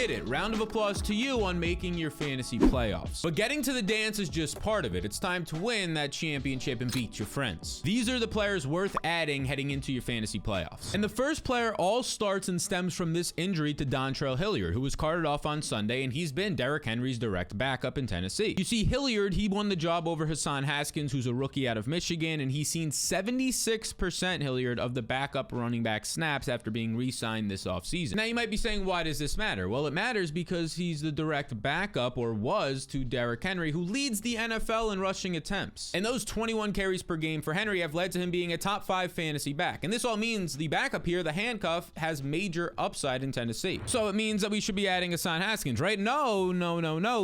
did it. Round of applause to you on making your fantasy playoffs. But getting to the dance is just part of it. It's time to win that championship and beat your friends. These are the players worth adding heading into your fantasy playoffs. And the first player all starts and stems from this injury to Dontrell Hilliard, who was carted off on Sunday, and he's been Derrick Henry's direct backup in Tennessee. You see, Hilliard, he won the job over Hassan Haskins, who's a rookie out of Michigan, and he's seen 76% Hilliard of the backup running back snaps after being re-signed this offseason. Now, you might be saying, why does this matter? Well, it matters because he's the direct backup, or was, to Derrick Henry, who leads the NFL in rushing attempts. And those 21 carries per game for Henry have led to him being a top 5 fantasy back. And this all means the backup here, the handcuff, has major upside in Tennessee. So it means that we should be adding Hassan Haskins, right? No.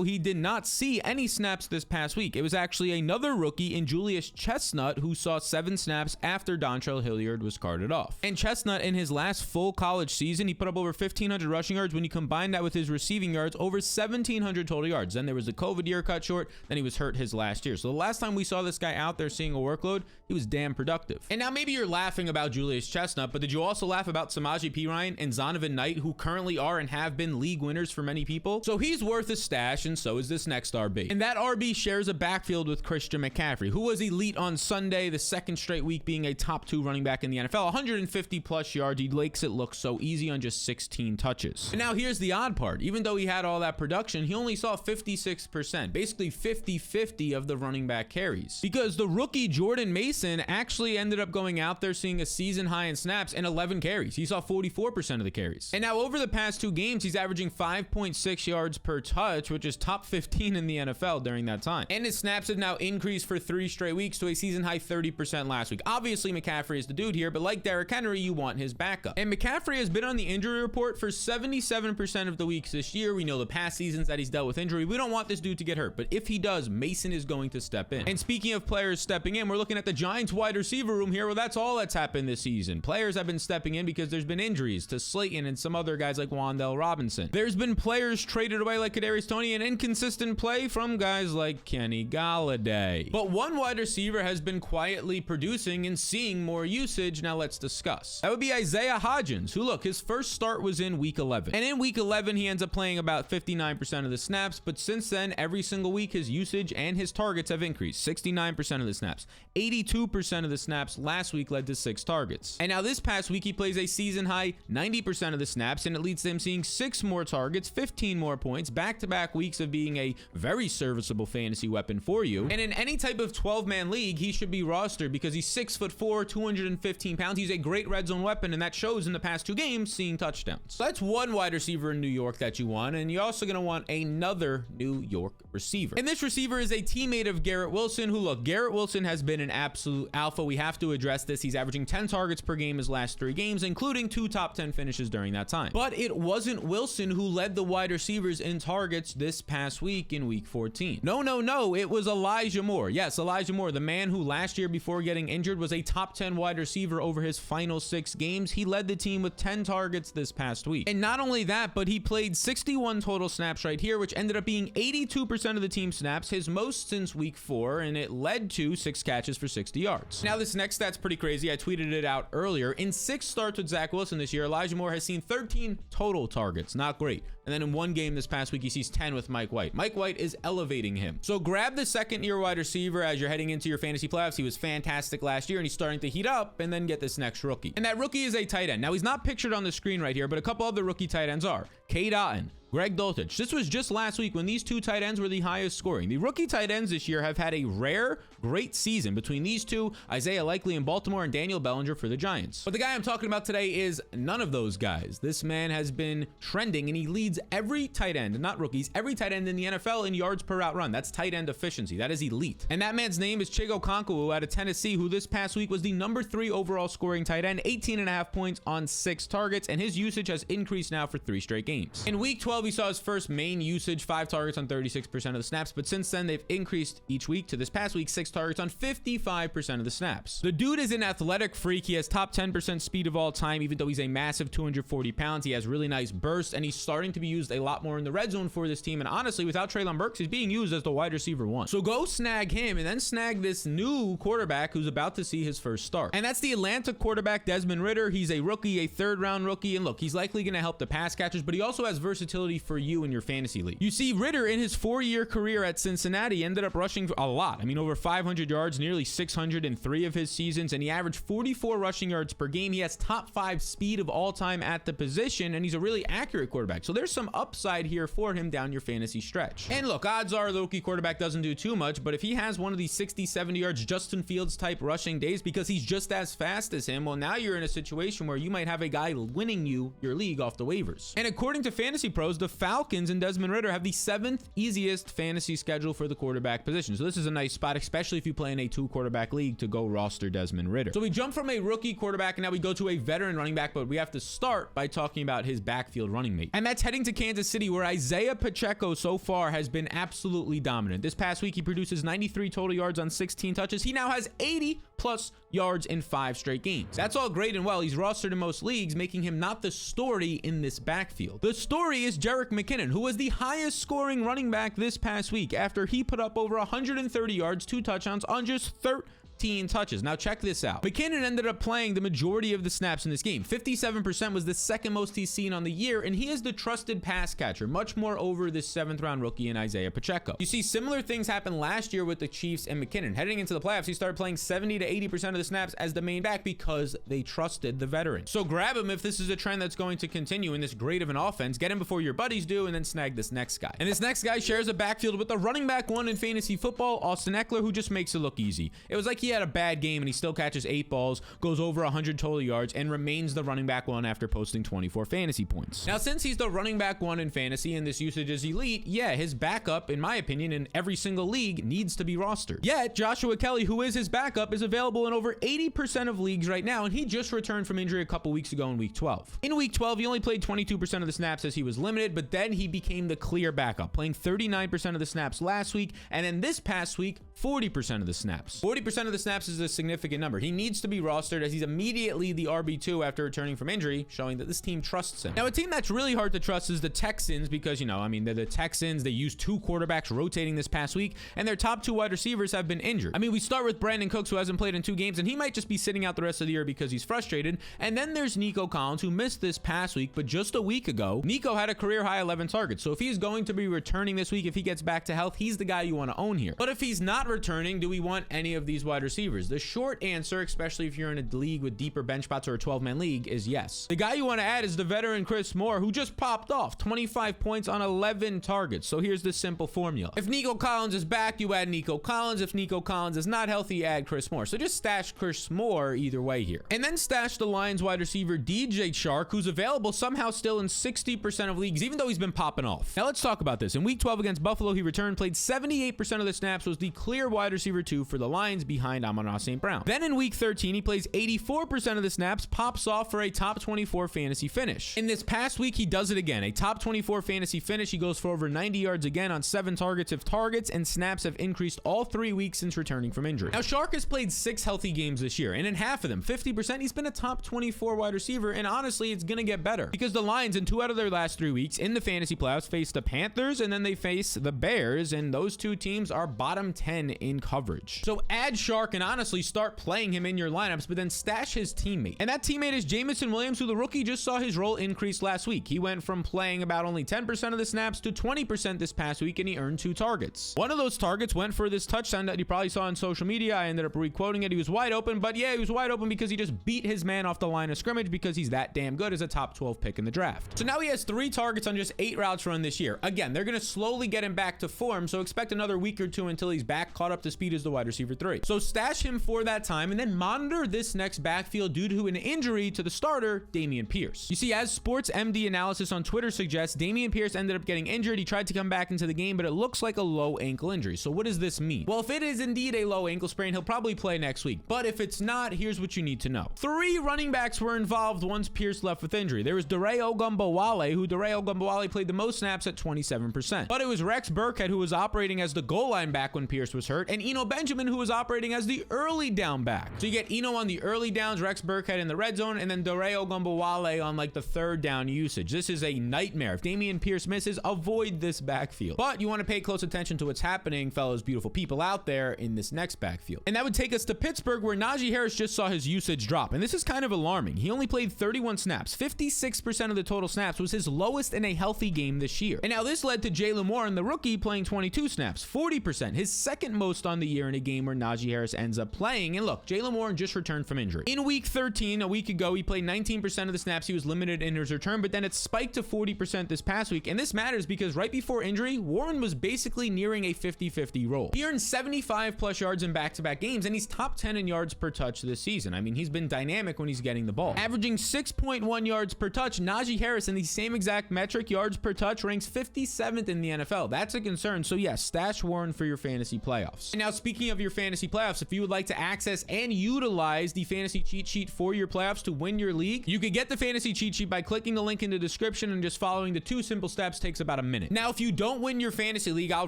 He did not see any snaps this past week. It was actually another rookie in Julius Chestnut who saw 7 snaps after Dontrell Hilliard was carted off. And Chestnut, in his last full college season, he put up over 1,500 rushing yards. When you combine that with his receiving yards, over 1,700 total yards. Then there was the COVID year cut short. Then he was hurt his last year. So the last time we saw this guy out there seeing a workload, he was damn productive. And now maybe you're laughing about Julius Chestnut, but did you also laugh about Samaje Perine and Zonovan Knight, who currently are and have been league winners for many people? So he's worth a stash, and so is this next RB. And that RB shares a backfield with Christian McCaffrey, who was elite on Sunday, the second straight week being a top 2 running back in the NFL. 150 plus yards. He makes it look so easy on just 16 touches. And now here's the odd part. Even though he had all that production, he only saw 56%, basically 50-50 of the running back carries. Because the rookie Jordan Mason actually ended up going out there seeing a season high in snaps and 11 carries. He saw 44% of the carries. And now over the past 2 games, he's averaging 5.6 yards per touch, which is top 15 in the NFL during that time. And his snaps have now increased for 3 straight weeks to a season high 30% last week. Obviously, McCaffrey is the dude here, but like Derrick Henry, you want his backup. And McCaffrey has been on the injury report for 77% of the weeks this year. We know the past seasons that he's dealt with injury. We don't want this dude to get hurt, but if he does, Mason is going to step in. And speaking of players stepping in, we're looking at the Giants wide receiver room here. Well, that's all that's happened this season. Players have been stepping in because there's been injuries to Slayton and some other guys like Wan'Dale Robinson. There's been players traded away like Kadarius Toney and inconsistent play from guys like Kenny Golladay. But one wide receiver has been quietly producing and seeing more usage. Now let's discuss. That would be Isaiah Hodgins, who, look, his first start was in week 11. And in week 11, he ends up playing about 59% of the snaps. But since then, every single week, his usage and his targets have increased. 69% of the snaps, 82% of the snaps last week led to 6 targets. And now this past week, he plays a season high 90% of the snaps, and it leads to him seeing 6 more targets, 15 more points, back-to-back weeks of being a very serviceable fantasy weapon for you. And in any type of 12-man league, he should be rostered because he's 6'4", 215 pounds. He's a great red zone weapon, and that shows in the past 2 games seeing touchdowns. So that's one wide receiver in New York that you want, and you're also going to want another New York receiver. And this receiver is a teammate of Garrett Wilson, who, look, Garrett Wilson has been an absolute alpha. We have to address this. He's averaging 10 targets per game his last 3 games, including 2 top 10 finishes during that time. But it wasn't Wilson who led the wide receivers in targets this past week in week 14. No, it was Elijah Moore. Yes, Elijah Moore, the man who last year before getting injured was a top 10 wide receiver over his final 6 games. He led the team with 10 targets this past week. And not only that, but he played 61 total snaps right here, which ended up being 82% of the team snaps, his most since week 4, and it led to 6 catches for 60 yards. Now, this next stat's pretty crazy. I tweeted it out earlier. In 6 starts with Zach Wilson this year, Elijah Moore has seen 13 total targets. Not great. And then in 1 game this past week, he sees 10 with Mike White. Mike White is elevating him. So grab the second-year wide receiver as you're heading into your fantasy playoffs. He was fantastic last year, and he's starting to heat up, and then get this next rookie. And that rookie is a tight end. Now, he's not pictured on the screen right here, but a couple other rookie tight ends are. Cade Otton, Greg Dulcich. This was just last week when these 2 tight ends were the highest scoring. The rookie tight ends this year have had a rare, great season between these 2, Isaiah Likely in Baltimore and Daniel Bellinger for the Giants. But the guy I'm talking about today is none of those guys. This man has been trending, and he leads every tight end, not rookies, every tight end in the NFL in yards per route run. That's tight end efficiency. That is elite. And that man's name is Chigo Okonkwo out of Tennessee, who this past week was the number 3 overall scoring tight end, 18.5 points on 6 targets, and his usage has increased now for 3 straight games. In week 12, we saw his first main usage, 5 targets on 36% of the snaps, but since then they've increased each week to this past week, 6 targets on 55% of the snaps. The dude is an athletic freak. He has top 10% speed of all time, even though he's a massive 240 pounds. He has really nice bursts, and he's starting to be used a lot more in the red zone for this team. And honestly, without Treylon Burks, he's being used as the wide receiver 1. So go snag him and then snag this new quarterback who's about to see his first start. And that's the Atlanta quarterback, Desmond Ridder. He's a rookie, a 3rd-round rookie. And look, he's likely going to help the pass catchers, but he also has versatility possibility for you in your fantasy league. You see, Ridder in his 4-year career at Cincinnati ended up rushing a lot. I mean, over 500 yards, nearly 600 in 3 of his seasons, and he averaged 44 rushing yards per game. He has top 5 speed of all time at the position, and he's a really accurate quarterback. So there's some upside here for him down your fantasy stretch. And look, odds are the rookie quarterback doesn't do too much, but if he has one of these 60, 70 yards Justin Fields type rushing days because he's just as fast as him, well, now you're in a situation where you might have a guy winning you your league off the waivers. And according to Fantasy Pros, the Falcons and Desmond Ridder have the 7th easiest fantasy schedule for the quarterback position. So this is a nice spot, especially if you play in a 2-quarterback league, to go roster Desmond Ridder. So we jump from a rookie quarterback and now we go to a veteran running back, but we have to start by talking about his backfield running mate. And that's heading to Kansas City, where Isaiah Pacheco so far has been absolutely dominant. This past week, he produces 93 total yards on 16 touches. He now has 80 plus yards in 5 straight games. That's all great and well. He's rostered in most leagues, making him not the story in this backfield. The story is Jerick McKinnon, who was the highest scoring running back this past week after he put up over 130 yards, 2 touchdowns on just 13 touches. Now check this out. McKinnon ended up playing the majority of the snaps in this game. 57% was the second most he's seen on the year, and he is the trusted pass catcher, much more over this 7th round rookie in Isaiah Pacheco. You see, similar things happened last year with the Chiefs and McKinnon. Heading into the playoffs, he started playing 70 to 80% of the snaps as the main back because they trusted the veteran. So grab him if this is a trend that's going to continue in this great of an offense. Get him before your buddies do, and then snag this next guy. And this next guy shares a backfield with the running back 1 in fantasy football, Austin Eckler, who just makes it look easy. It was like he had a bad game and he still catches 8 balls, goes over 100 total yards, and remains the running back 1 after posting 24 fantasy points. Now, since he's the running back 1 in fantasy and this usage is elite, yeah, his backup, in my opinion, in every single league needs to be rostered. Yet, Joshua Kelly, who is his backup, is available in over 80% of leagues right now, and he just returned from injury a couple weeks ago in week 12. In week 12, he only played 22% of the snaps as he was limited, but then he became the clear backup, playing 39% of the snaps last week, and in this past week, 40% of the snaps. 40% of the snaps is a significant number. He needs to be rostered as he's immediately the RB2 after returning from injury, showing that this team trusts him. Now, a team that's really hard to trust is the Texans because, they're the Texans. They used 2 quarterbacks rotating this past week, and their top 2 wide receivers have been injured. I mean, we start with Brandon Cooks, who hasn't played in 2 games, and he might just be sitting out the rest of the year because he's frustrated. And then there's Nico Collins, who missed this past week, but just a week ago, Nico had a career-high 11 targets. So if he's going to be returning this week, if he gets back to health, he's the guy you want to own here. But if he's not returning, do we want any of these wide receivers? The short answer, especially if you're in a league with deeper bench spots or a 12-man league, is yes. The guy you want to add is the veteran Chris Moore, who just popped off 25 points on 11 targets. So here's the simple formula. If Nico Collins is back, you add Nico Collins. If Nico Collins is not healthy, you add Chris Moore. So just stash Chris Moore either way here. And then stash the Lions wide receiver DJ Chark, who's available somehow still in 60% of leagues, even though he's been popping off. Now let's talk about this. In week 12 against Buffalo, he returned, played 78% of the snaps, was the clear wide receiver 2 for the Lions behind Amon-Ra St. Brown. Then in week 13, he plays 84% of the snaps, pops off for a top 24 fantasy finish. In this past week, he does it again. A top 24 fantasy finish. He goes for over 90 yards again on 7 targets. If targets and snaps have increased all 3 weeks since returning from injury. Now, Chark has played 6 healthy games this year, and in half of them, 50%, he's been a top 24 wide receiver, and honestly, it's going to get better because the Lions in 2 out of their last 3 weeks in the fantasy playoffs face the Panthers, and then they face the Bears, and those 2 teams are bottom 10 in coverage. So add Chark and honestly start playing him in your lineups, but then stash his teammate. And that teammate is Jameson Williams, who the rookie just saw his role increase last week. He went from playing about only 10% of the snaps to 20% this past week, and he earned 2 targets. One of those targets went for this touchdown that you probably saw on social media. I ended up re-quoting it. He was wide open, but yeah, he was wide open because he just beat his man off the line of scrimmage because he's that damn good as a top 12 pick in the draft. So now he has 3 targets on just 8 routes run this year. Again, they're going to slowly get him back to form, so expect another week or 2 until he's back caught up to speed as the wide receiver 3. So stash him for that time and then monitor this next backfield due to an injury to the starter, Dameon Pierce. You see, as Sports MD Analysis on Twitter suggests, Dameon Pierce ended up getting injured. He tried to come back into the game, but it looks like a low ankle injury. So what does this mean? Well, if it is indeed a low ankle sprain, he'll probably play next week. But if it's not, here's what you need to know. 3 running backs were involved once Pierce left with injury. There was Dare Ogunbowale, who Dare Ogunbowale played the most snaps at 27%. But it was Rex Burkhead, who was operating as the goal line back when Pierce was hurt, and Eno Benjamin, who was operating as as the early down back. So you get Eno on the early downs, Rex Burkhead in the red zone, and then Doreo Gumbawale on like the third down usage. This is a nightmare. If Dameon Pierce misses, avoid this backfield. But you want to pay close attention to what's happening, fellows beautiful people out there, in this next backfield. And that would take us to Pittsburgh, where Najee Harris just saw his usage drop. And this is kind of alarming. He only played 31 snaps. 56% of the total snaps was his lowest in a healthy game this year. And now this led to Jalen Warren, the rookie, playing 22 snaps, 40%, his second most on the year in a game where Najee Harris ends up playing. And look, Jalen Warren just returned from injury. In week 13, a week ago, he played 19% of the snaps. He was limited in his return, but then it spiked to 40% this past week. And this matters because right before injury, Warren was basically nearing a 50-50 role. He earned 75 plus yards in back-to-back games, and he's top 10 in yards per touch this season. I mean, he's been dynamic when he's getting the ball. Averaging 6.1 yards per touch, Najee Harris in the same exact metric, yards per touch, ranks 57th in the NFL. That's a concern. So yes, stash Warren for your fantasy playoffs. And now speaking of your fantasy playoffs, if you would like to access and utilize the fantasy cheat sheet for your playoffs to win your league, you can get the fantasy cheat sheet by clicking the link in the description and just following the 2 simple steps. Takes about a minute. Now, if you don't win your fantasy league, I'll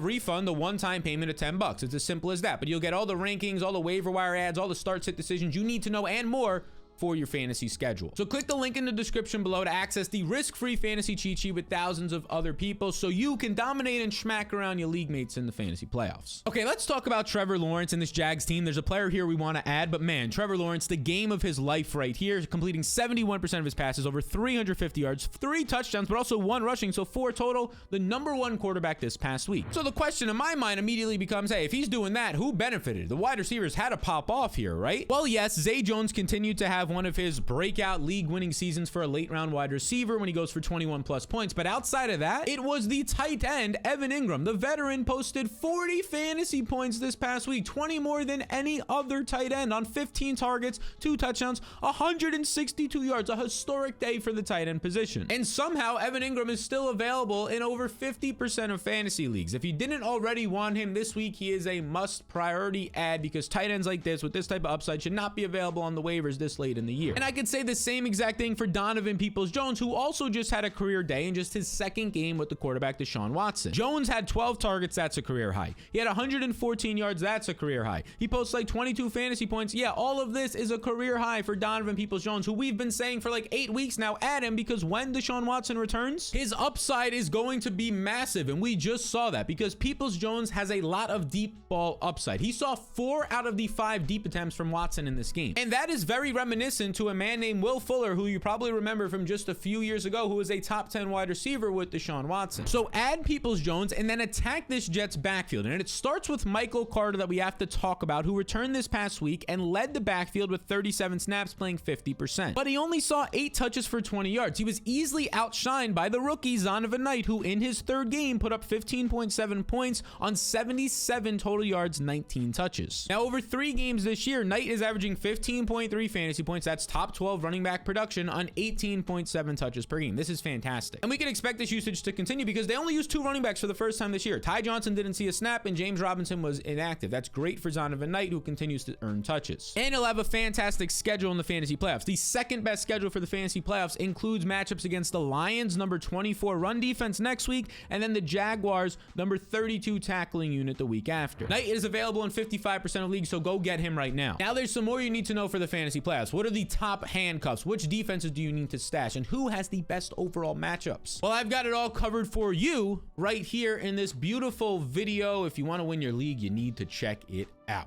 refund the one-time payment of $10. It's as simple as that, but you'll get all the rankings, all the waiver wire ads, all the start sit decisions you need to know and more for your fantasy schedule. So click the link in the description below to access the risk-free fantasy cheat sheet with thousands of other people so you can dominate and smack around your league mates in the fantasy playoffs. Okay, let's talk about Trevor Lawrence and this Jags team. There's a player here we want to add, but man, Trevor Lawrence, the game of his life right here, completing 71% of his passes, over 350 yards, 3 touchdowns, but also 1 rushing, so 4 total, the #1 quarterback this past week. So the question in my mind immediately becomes, hey, if he's doing that, who benefited? The wide receivers had to pop off here, right? Well, yes, Zay Jones continued to have one of his breakout league-winning seasons for a late-round wide receiver when he goes for 21+ points. But outside of that, it was the tight end, Evan Ingram. The veteran posted 40 fantasy points this past week, 20 more than any other tight end on 15 targets, 2 touchdowns, 162 yards, a historic day for the tight end position. And somehow, Evan Ingram is still available in over 50% of fantasy leagues. If you didn't already want him this week, he is a must priority add because tight ends like this with this type of upside should not be available on the waivers this late in the year. And I could say the same exact thing for Donovan Peoples-Jones, who also just had a career day in just his second game with the quarterback Deshaun Watson. Jones had 12 targets, that's a career high. He had 114 yards, that's a career high. He posts like 22 fantasy points. Yeah, all of this is a career high for Donovan Peoples-Jones, who we've been saying for like 8 weeks now, add him because when Deshaun Watson returns, his upside is going to be massive. And we just saw that because Peoples-Jones has a lot of deep ball upside. He saw 4 out of the 5 deep attempts from Watson in this game. And that is very reminiscent to a man named Will Fuller, who you probably remember from just a few years ago, who was a top 10 wide receiver with Deshaun Watson. So add Peoples-Jones and then attack this Jets backfield. And it starts with Michael Carter that we have to talk about, who returned this past week and led the backfield with 37 snaps, playing 50%. But he only saw 8 touches for 20 yards. He was easily outshined by the rookie Zonovan Knight, who in his third game put up 15.7 points on 77 total yards, 19 touches. Now over 3 games this year, Knight is averaging 15.3 fantasy points. That's top 12 running back production on 18.7 touches per game. This is fantastic. And we can expect this usage to continue because they only used 2 running backs for the first time this year. Ty Johnson didn't see a snap and James Robinson was inactive. That's great for Zonovan Knight, who continues to earn touches. And he'll have a fantastic schedule in the fantasy playoffs. The second best schedule for the fantasy playoffs includes matchups against the Lions, number 24 run defense next week, and then the Jaguars, number 32 tackling unit the week after. Knight is available in 55% of leagues, so go get him right now. Now there's some more you need to know for the fantasy playoffs. What are the top handcuffs? Which defenses do you need to stash? And who has the best overall matchups? Well, I've got it all covered for you right here in this beautiful video. If you want to win your league, you need to check it out.